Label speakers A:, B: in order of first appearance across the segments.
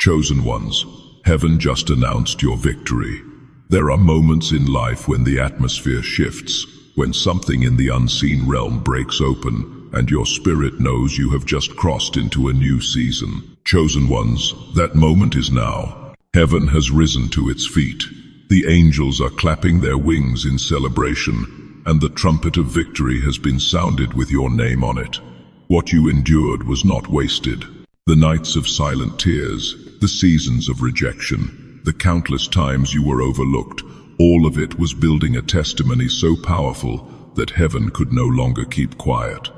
A: Chosen ones, heaven just announced your victory. There are moments in life when the atmosphere shifts, when something in the unseen realm breaks open, and your spirit knows you have just crossed into a new season. Chosen ones, that moment is now. Heaven has risen to its feet. The angels are clapping their wings in celebration, and the trumpet of victory has been sounded with your name on it. What you endured was not wasted. The nights of silent tears, the seasons of rejection, the countless times you were overlooked, all of it was building a testimony so powerful that heaven could no longer keep quiet.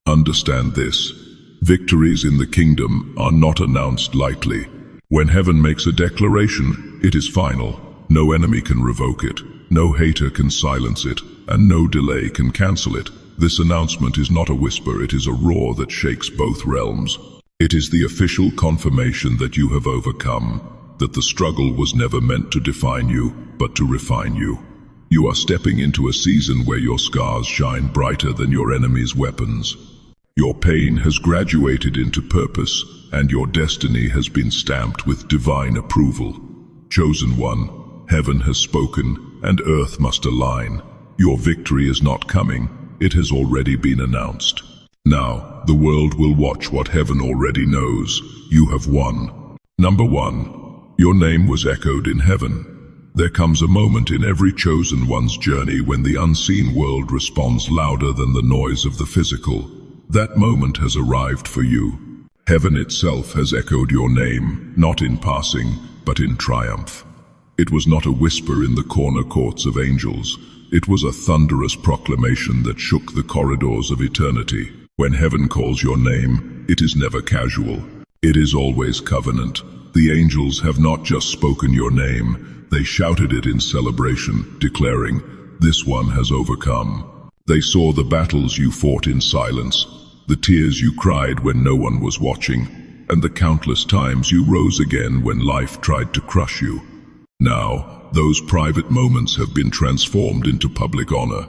A: Understand this: victories in the kingdom are not announced lightly. When heaven makes a declaration, it is final. No enemy can revoke it, no hater can silence it, and no delay can cancel it. This announcement is not a whisper, it is a roar that shakes both realms. It is the official confirmation that you have overcome, that the struggle was never meant to define you, but to refine you. You are stepping into a season where your scars shine brighter than your enemy's weapons. Your pain has graduated into purpose, and your destiny has been stamped with divine approval. Chosen one, heaven has spoken, and earth must align. Your victory is not coming, it has already been announced. Now, the world will watch what heaven already knows. You have won. Number 1. Your name was echoed in heaven. There comes a moment in every chosen one's journey when the unseen world responds louder than the noise of the physical. That moment has arrived for you. Heaven itself has echoed your name, not in passing, but in triumph. It was not a whisper in the corner courts of angels. It was a thunderous proclamation that shook the corridors of eternity. When heaven calls your name, it is never casual. It is always covenant. The angels have not just spoken your name, they shouted it in celebration, declaring, "This one has overcome." They saw the battles you fought in silence, the tears you cried when no one was watching, and the countless times you rose again when life tried to crush you. Now, those private moments have been transformed into public honor.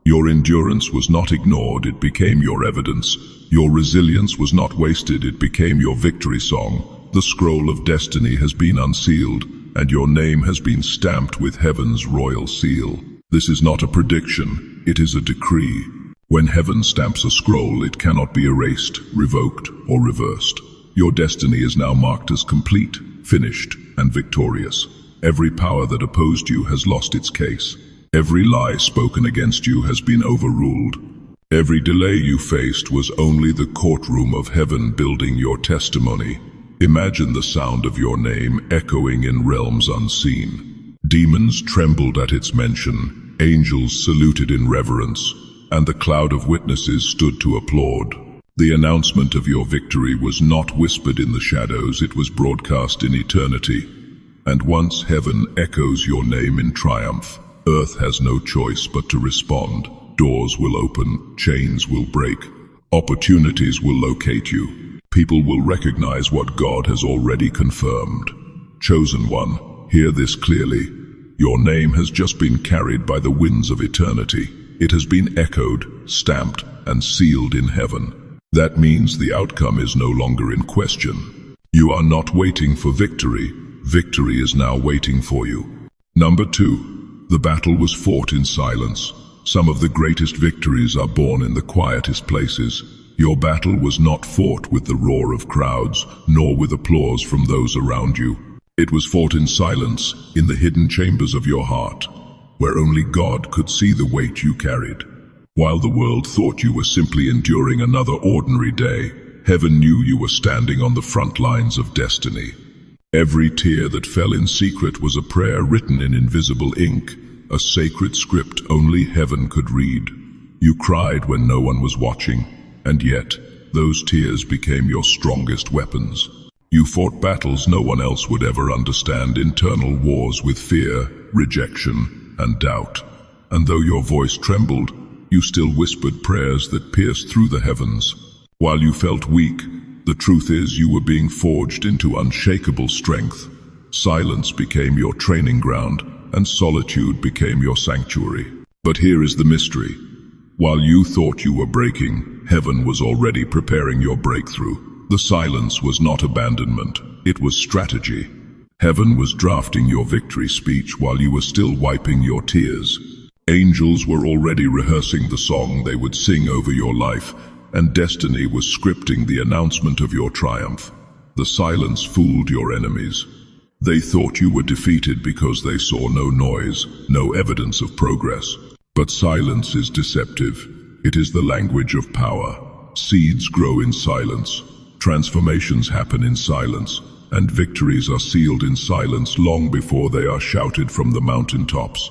A: Your endurance was not ignored, it became your evidence. Your resilience was not wasted, it became your victory song. The scroll of destiny has been unsealed, and your name has been stamped with heaven's royal seal. This is not a prediction, it is a decree. When heaven stamps a scroll, it cannot be erased, revoked, or reversed. Your destiny is now marked as complete, finished, and victorious. Every power that opposed you has lost its case. Every lie spoken against you has been overruled. Every delay you faced was only the courtroom of heaven building your testimony. Imagine the sound of your name echoing in realms unseen. Demons trembled at its mention, angels saluted in reverence, and the cloud of witnesses stood to applaud. The announcement of your victory was not whispered in the shadows, it was broadcast in eternity. And once heaven echoes your name in triumph, earth has no choice but to respond. Doors will open, chains will break, opportunities will locate you. People will recognize what God has already confirmed. Chosen one, hear this clearly. Your name has just been carried by the winds of eternity. It has been echoed, stamped, and sealed in heaven. That means the outcome is no longer in question. You are not waiting for victory. Victory is now waiting for you. Number 2. The battle was fought in silence. Some of the greatest victories are born in the quietest places. Your battle was not fought with the roar of crowds, nor with applause from those around you. It was fought in silence, in the hidden chambers of your heart, where only God could see the weight you carried. While the world thought you were simply enduring another ordinary day, heaven knew you were standing on the front lines of destiny. Every tear that fell in secret was a prayer written in invisible ink, a sacred script only heaven could read. You cried when no one was watching, and yet those tears became your strongest weapons. You fought battles no one else would ever understand, internal wars with fear, rejection, and doubt. And though your voice trembled, you still whispered prayers that pierced through the heavens. While you felt weak, the truth is you were being forged into unshakable strength. Silence became your training ground, and solitude became your sanctuary. But here is the mystery. While you thought you were breaking, heaven was already preparing your breakthrough. The silence was not abandonment. It was strategy. Heaven was drafting your victory speech while you were still wiping your tears. Angels were already rehearsing the song they would sing over your life, and destiny was scripting the announcement of your triumph. The silence fooled your enemies. They thought you were defeated because they saw no noise, no evidence of progress. But silence is deceptive. It is the language of power. Seeds grow in silence. Transformations happen in silence, and victories are sealed in silence long before they are shouted from the mountaintops.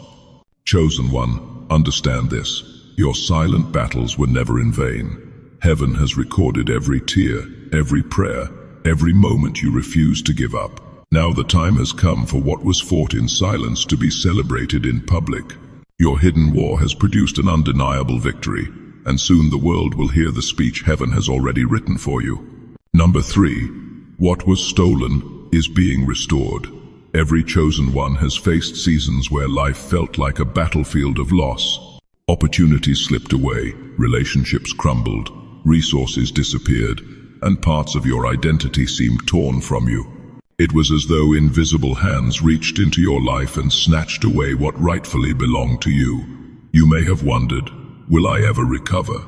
A: Chosen one, understand this. Your silent battles were never in vain. Heaven has recorded every tear, every prayer, every moment you refused to give up. Now the time has come for what was fought in silence to be celebrated in public. Your hidden war has produced an undeniable victory, and soon the world will hear the speech heaven has already written for you. Number 3. What was stolen is being restored. Every chosen one has faced seasons where life felt like a battlefield of loss. Opportunities slipped away, relationships crumbled, resources disappeared, and parts of your identity seemed torn from you. It was as though invisible hands reached into your life and snatched away what rightfully belonged to you. You may have wondered, will I ever recover?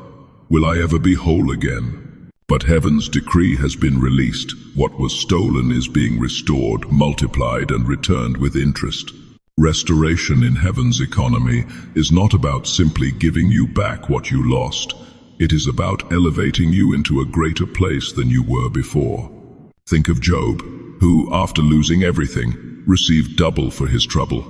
A: Will I ever be whole again? But heaven's decree has been released. What was stolen is being restored, multiplied, and returned with interest. Restoration in heaven's economy is not about simply giving you back what you lost. It is about elevating you into a greater place than you were before. Think of Job, who, after losing everything, received double for his trouble.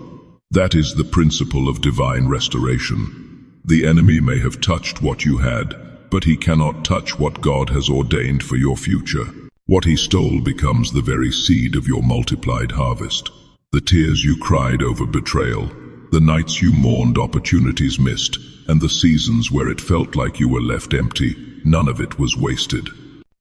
A: That is the principle of divine restoration. The enemy may have touched what you had, but he cannot touch what God has ordained for your future. What he stole becomes the very seed of your multiplied harvest. The tears you cried over betrayal, the nights you mourned opportunities missed, and the seasons where it felt like you were left empty, none of it was wasted.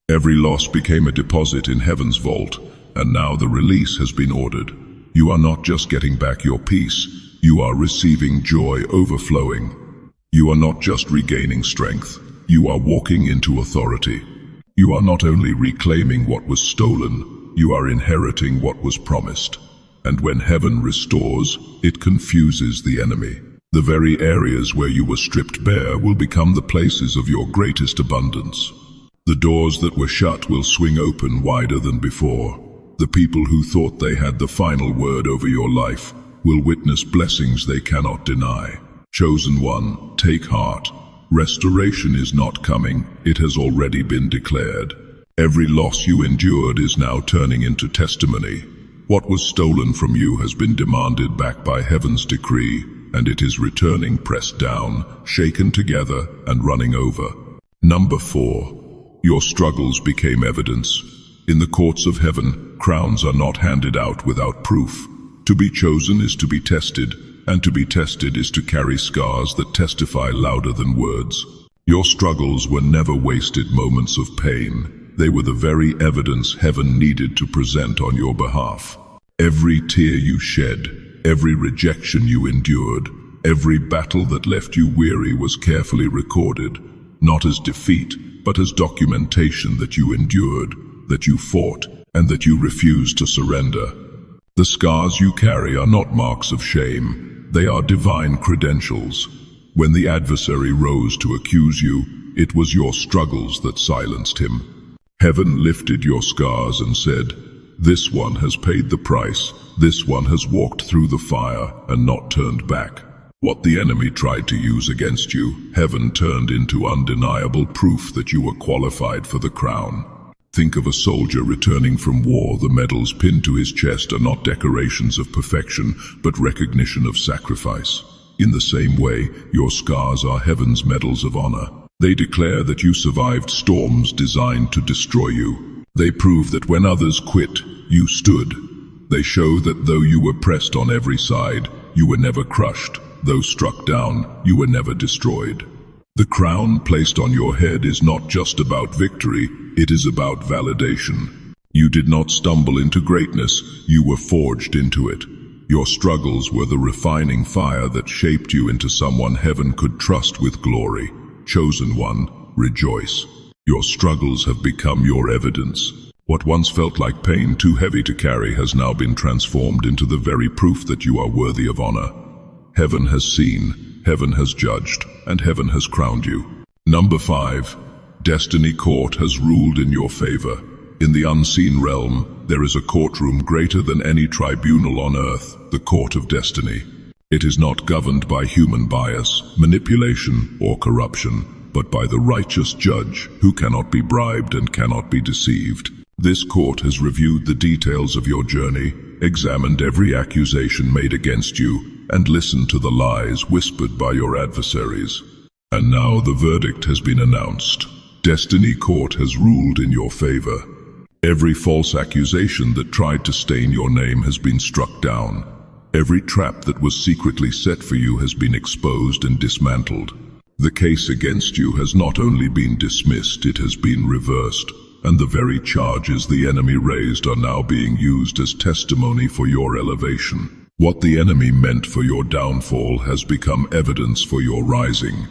A: Every loss became a deposit in heaven's vault, and now the release has been ordered. You are not just getting back your peace, you are receiving joy overflowing. You are not just regaining strength, you are walking into authority. You are not only reclaiming what was stolen, you are inheriting what was promised. And when heaven restores, it confuses the enemy. The very areas where you were stripped bare will become the places of your greatest abundance. The doors that were shut will swing open wider than before. The people who thought they had the final word over your life will witness blessings they cannot deny. Chosen one, take heart. Restoration is not coming, it has already been declared. Every loss you endured is now turning into testimony. What was stolen from you has been demanded back by heaven's decree, and it is returning pressed down, shaken together, and running over. Number 4. Your struggles became evidence. In the courts of heaven, crowns are not handed out without proof. To be chosen is to be tested, and to be tested is to carry scars that testify louder than words. Your struggles were never wasted moments of pain. They were the very evidence heaven needed to present on your behalf. Every tear you shed, every rejection you endured, every battle that left you weary was carefully recorded, not as defeat, but as documentation that you endured, that you fought, and that you refused to surrender. The scars you carry are not marks of shame. They are divine credentials. When the adversary rose to accuse you, it was your struggles that silenced him. Heaven lifted your scars and said, "This one has paid the price. This one has walked through the fire and not turned back." What the enemy tried to use against you, heaven turned into undeniable proof that you were qualified for the crown. Think of a soldier returning from war. The medals pinned to his chest are not decorations of perfection, but recognition of sacrifice. In the same way, your scars are heaven's medals of honor. They declare that you survived storms designed to destroy you. They prove that when others quit, you stood. They show that though you were pressed on every side, you were never crushed. Though struck down, you were never destroyed. The crown placed on your head is not just about victory, it is about validation. You did not stumble into greatness, you were forged into it. Your struggles were the refining fire that shaped you into someone heaven could trust with glory. Chosen one, rejoice. Your struggles have become your evidence. What once felt like pain too heavy to carry has now been transformed into the very proof that you are worthy of honor. Heaven has seen, heaven has judged, and heaven has crowned you. Number 5. Destiny Court has ruled in your favor. In the unseen realm, there is a courtroom greater than any tribunal on earth, the Court of Destiny. It is not governed by human bias, manipulation, or corruption, but by the righteous judge who cannot be bribed and cannot be deceived. This court has reviewed the details of your journey, examined every accusation made against you, and listened to the lies whispered by your adversaries. And now the verdict has been announced. Destiny Court has ruled in your favor. Every false accusation that tried to stain your name has been struck down. Every trap that was secretly set for you has been exposed and dismantled. The case against you has not only been dismissed, it has been reversed, and the very charges the enemy raised are now being used as testimony for your elevation. What the enemy meant for your downfall has become evidence for your rising.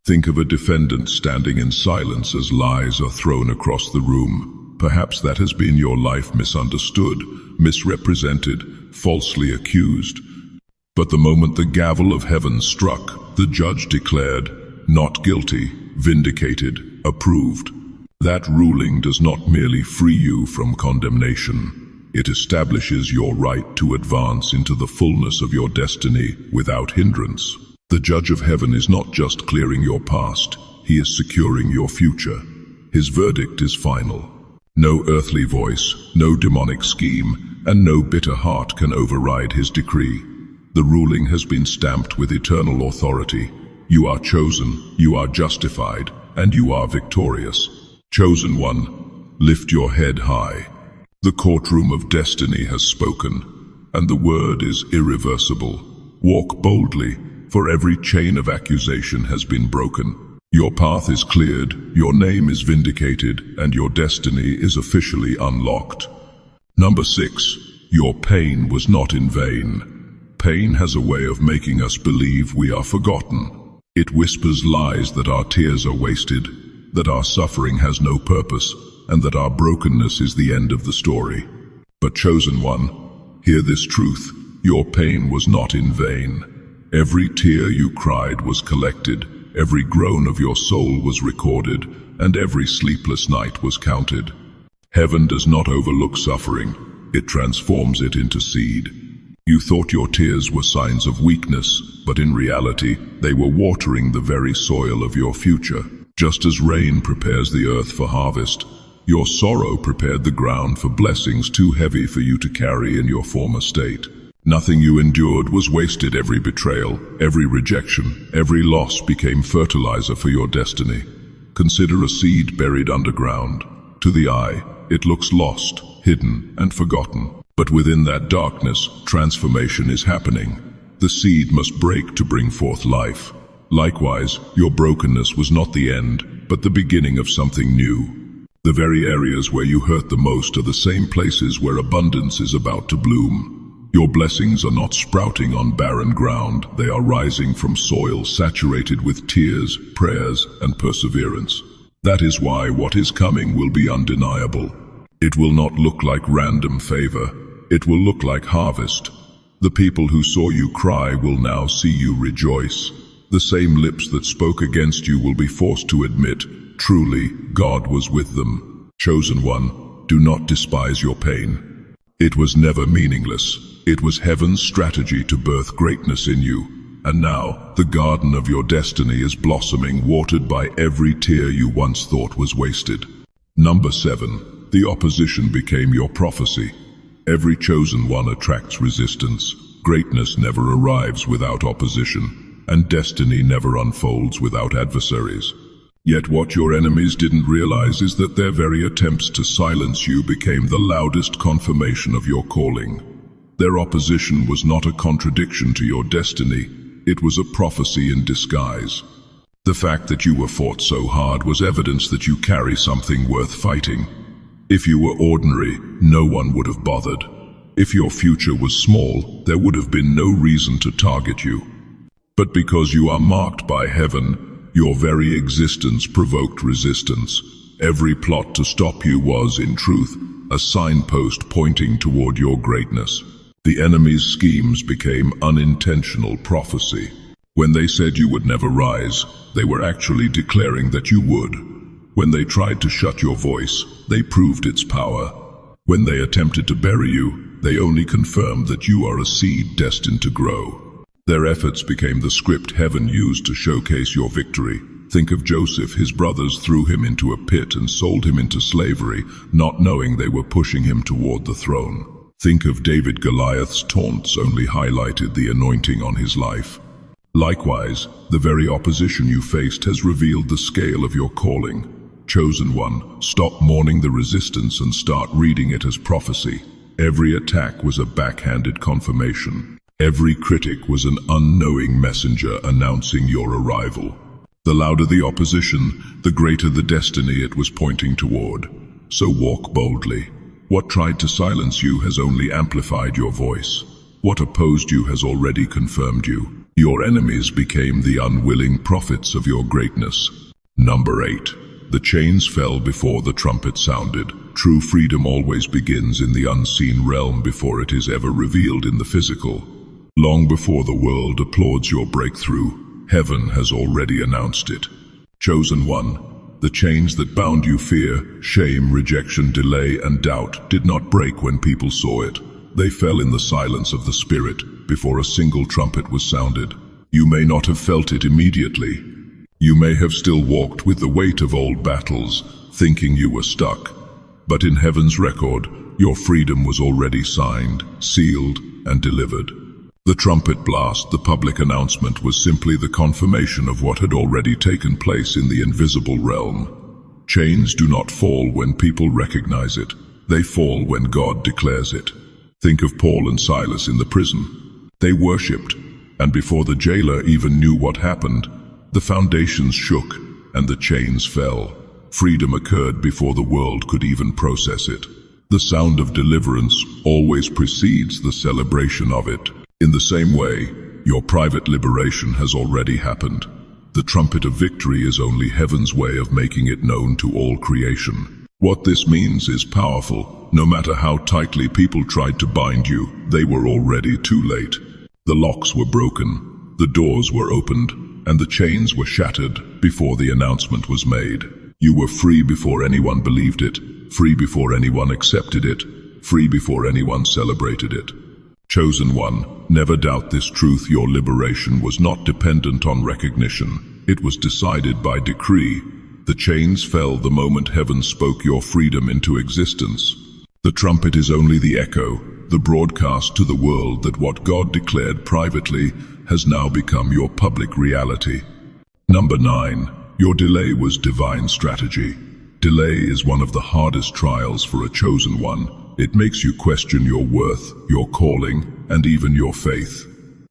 A: Think of a defendant standing in silence as lies are thrown across the room. Perhaps that has been your life, misunderstood, misrepresented, falsely accused. But the moment the gavel of heaven struck, the judge declared, "Not guilty, vindicated, approved." That ruling does not merely free you from condemnation. It establishes your right to advance into the fullness of your destiny without hindrance. The judge of heaven is not just clearing your past, he is securing your future. His verdict is final. No earthly voice, no demonic scheme, and no bitter heart can override his decree. The ruling has been stamped with eternal authority. You are chosen, you are justified, and you are victorious. Chosen one, lift your head high. The courtroom of destiny has spoken, and the word is irreversible. Walk boldly, for every chain of accusation has been broken. Your path is cleared, your name is vindicated, and your destiny is officially unlocked. Number 6. Your pain was not in vain. Pain has a way of making us believe we are forgotten. It whispers lies that our tears are wasted, that our suffering has no purpose, and that our brokenness is the end of the story. But chosen one, hear this truth: your pain was not in vain. Every tear you cried was collected, every groan of your soul was recorded, and every sleepless night was counted. Heaven does not overlook suffering, it transforms it into seed. You thought your tears were signs of weakness, but in reality, they were watering the very soil of your future. Just as rain prepares the earth for harvest, your sorrow prepared the ground for blessings too heavy for you to carry in your former state. Nothing you endured was wasted. Every betrayal, every rejection, every loss became fertilizer for your destiny. Consider a seed buried underground. To the eye, it looks lost, hidden, and forgotten. But within that darkness, transformation is happening. The seed must break to bring forth life. Likewise, your brokenness was not the end, but the beginning of something new. The very areas where you hurt the most are the same places where abundance is about to bloom. Your blessings are not sprouting on barren ground, they are rising from soil saturated with tears, prayers, and perseverance. That is why what is coming will be undeniable. It will not look like random favor, it will look like harvest. The people who saw you cry will now see you rejoice. The same lips that spoke against you will be forced to admit, truly, God was with them. Chosen one, do not despise your pain. It was never meaningless. It was heaven's strategy to birth greatness in you. And now, the garden of your destiny is blossoming, watered by every tear you once thought was wasted. Number 7. The opposition became your prophecy. Every chosen one attracts resistance. Greatness never arrives without opposition. And destiny never unfolds without adversaries. Yet what your enemies didn't realize is that their very attempts to silence you became the loudest confirmation of your calling. Their opposition was not a contradiction to your destiny, it was a prophecy in disguise. The fact that you were fought so hard was evidence that you carry something worth fighting. If you were ordinary, no one would have bothered. If your future was small, there would have been no reason to target you. But because you are marked by heaven, your very existence provoked resistance. Every plot to stop you was, in truth, a signpost pointing toward your greatness. The enemy's schemes became unintentional prophecy. When they said you would never rise, they were actually declaring that you would. When they tried to shut your voice, they proved its power. When they attempted to bury you, they only confirmed that you are a seed destined to grow. Their efforts became the script heaven used to showcase your victory. Think of Joseph. His brothers threw him into a pit and sold him into slavery, not knowing they were pushing him toward the throne. Think of David. Goliath's taunts only highlighted the anointing on his life. Likewise, the very opposition you faced has revealed the scale of your calling. Chosen one, stop mourning the resistance and start reading it as prophecy. Every attack was a backhanded confirmation. Every critic was an unknowing messenger announcing your arrival. The louder the opposition, the greater the destiny it was pointing toward. So walk boldly. What tried to silence you has only amplified your voice. What opposed you has already confirmed you. Your enemies became the unwilling prophets of your greatness. Number 8. The chains fell before the trumpet sounded. True freedom always begins in the unseen realm before it is ever revealed in the physical. Long before the world applauds your breakthrough, heaven has already announced it. Chosen one, the chains that bound you, fear, shame, rejection, delay, and doubt, did not break when people saw it. They fell in the silence of the Spirit before a single trumpet was sounded. You may not have felt it immediately. You may have still walked with the weight of old battles, thinking you were stuck. But in heaven's record, your freedom was already signed, sealed, and delivered. The trumpet blast, the public announcement, was simply the confirmation of what had already taken place in the invisible realm. Chains do not fall when people recognize it. They fall when God declares it. Think of Paul and Silas in the prison. They worshipped, and before the jailer even knew what happened, the foundations shook and the chains fell. Freedom occurred before the world could even process it. The sound of deliverance always precedes the celebration of it. In the same way, your private liberation has already happened. The trumpet of victory is only heaven's way of making it known to all creation. What this means is powerful. No matter how tightly people tried to bind you, they were already too late. The locks were broken, the doors were opened, and the chains were shattered before the announcement was made. You were free before anyone believed it, free before anyone accepted it, free before anyone celebrated it. Chosen one, never doubt this truth. Your liberation was not dependent on recognition. It was decided by decree. The chains fell the moment heaven spoke your freedom into existence. The trumpet is only the echo, the broadcast to the world that what God declared privately has now become your public reality. Number 9. Your delay was divine strategy. Delay is one of the hardest trials for a chosen one. It makes you question your worth, your calling, and even your faith.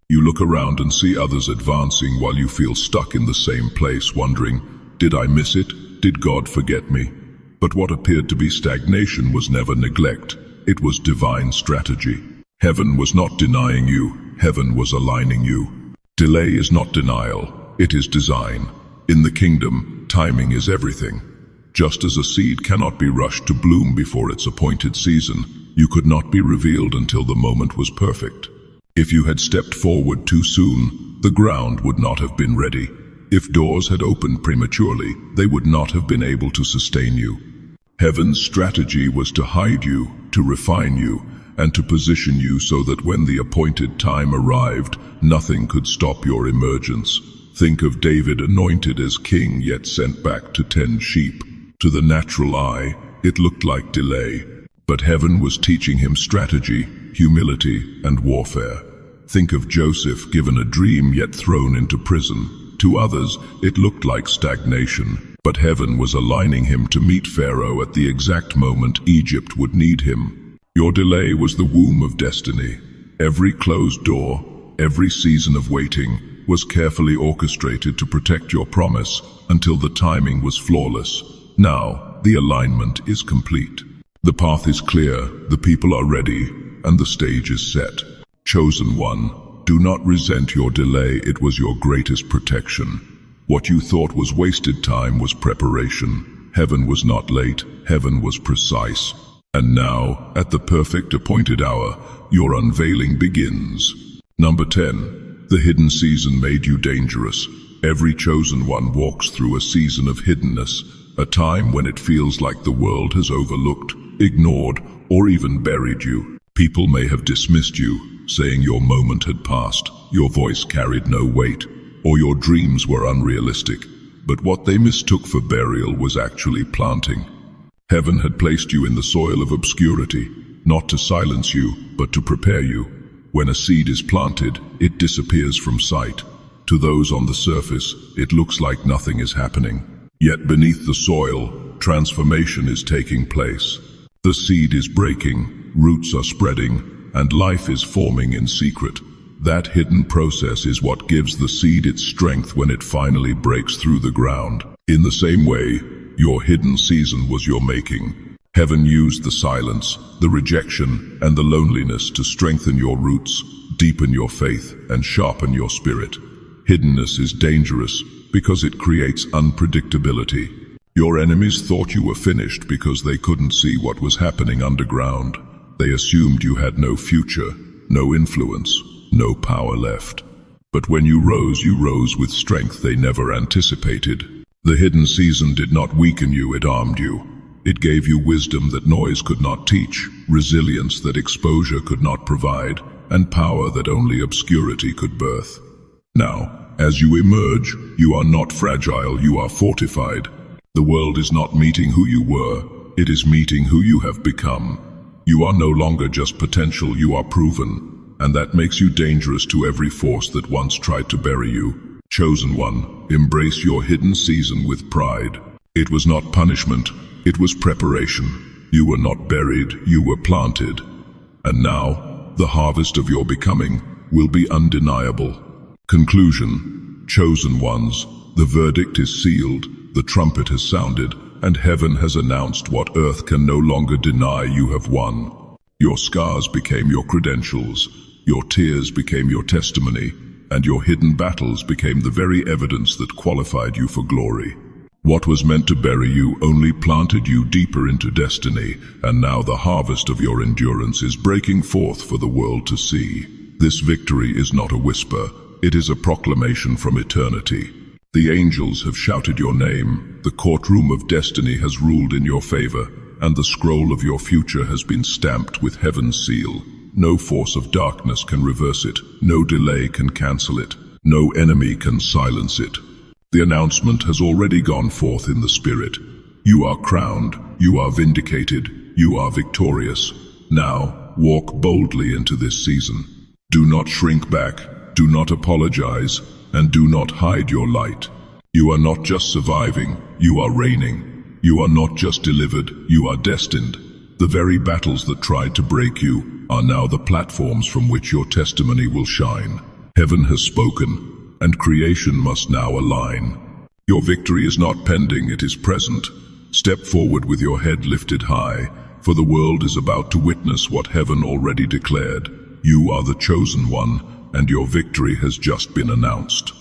A: You look around and see others advancing while you feel stuck in the same place, wondering, did I miss it? Did God forget me? But what appeared to be stagnation was never neglect. It was divine strategy. Heaven was not denying you. Heaven was aligning you. Delay is not denial. It is design. In the kingdom, timing is everything. Just as a seed cannot be rushed to bloom before its appointed season, you could not be revealed until the moment was perfect. If you had stepped forward too soon, the ground would not have been ready. If doors had opened prematurely, they would not have been able to sustain you. Heaven's strategy was to hide you, to refine you, and to position you so that when the appointed time arrived, nothing could stop your emergence. Think of David, anointed as king, yet sent back to tend sheep. To the natural eye, it looked like delay, but heaven was teaching him strategy, humility, and warfare. Think of Joseph, given a dream yet thrown into prison. To others, it looked like stagnation, but heaven was aligning him to meet Pharaoh at the exact moment Egypt would need him. Your delay was the womb of destiny. Every closed door, every season of waiting, was carefully orchestrated to protect your promise until the timing was flawless. Now, the alignment is complete. The path is clear, the people are ready, and the stage is set. Chosen one, do not resent your delay. It was your greatest protection. What you thought was wasted time was preparation. Heaven was not late, heaven was precise. And now, at the perfect appointed hour, your unveiling begins. Number 10. The hidden season made you dangerous. Every chosen one walks through a season of hiddenness, a time when it feels like the world has overlooked, ignored, or even buried you. People may have dismissed you, saying your moment had passed, your voice carried no weight, or your dreams were unrealistic. But what they mistook for burial was actually planting. Heaven had placed you in the soil of obscurity, not to silence you, but to prepare you. When a seed is planted, it disappears from sight. To those on the surface, it looks like nothing is happening. Yet beneath the soil, transformation is taking place. The seed is breaking, roots are spreading, and life is forming in secret. That hidden process is what gives the seed its strength when it finally breaks through the ground. In the same way, your hidden season was your making. Heaven used the silence, the rejection, and the loneliness to strengthen your roots, deepen your faith, and sharpen your spirit. Hiddenness is dangerous because it creates unpredictability. Your enemies thought you were finished because they couldn't see what was happening underground. They assumed you had no future, no influence, no power left. But when you rose with strength they never anticipated. The hidden season did not weaken you, it armed you. It gave you wisdom that noise could not teach, resilience that exposure could not provide, and power that only obscurity could birth. Now, as you emerge, you are not fragile, you are fortified. The world is not meeting who you were, it is meeting who you have become. You are no longer just potential, you are proven, and that makes you dangerous to every force that once tried to bury you. Chosen one, embrace your hidden season with pride. It was not punishment, it was preparation. You were not buried, you were planted. And now, the harvest of your becoming will be undeniable. Conclusion. Chosen ones, the verdict is sealed, the trumpet has sounded, and heaven has announced what earth can no longer deny. You have won. Your scars became your credentials, your tears became your testimony, and your hidden battles became the very evidence that qualified you for glory. What was meant to bury you only planted you deeper into destiny, and now the harvest of your endurance is breaking forth for the world to see. This victory is not a whisper, it is a proclamation from eternity. The angels have shouted your name, the courtroom of destiny has ruled in your favor, and the scroll of your future has been stamped with heaven's seal. No force of darkness can reverse it, no delay can cancel it, no enemy can silence it. The announcement has already gone forth in the spirit. You are crowned, you are vindicated, you are victorious. Now, walk boldly into this season. Do not shrink back, do not apologize, and do not hide your light. You are not just surviving, you are reigning. You are not just delivered, you are destined. The very battles that tried to break you are now the platforms from which your testimony will shine. Heaven has spoken, and creation must now align. Your victory is not pending, it is present. Step forward with your head lifted high, for the world is about to witness what heaven already declared. You are the chosen one, and your victory has just been announced.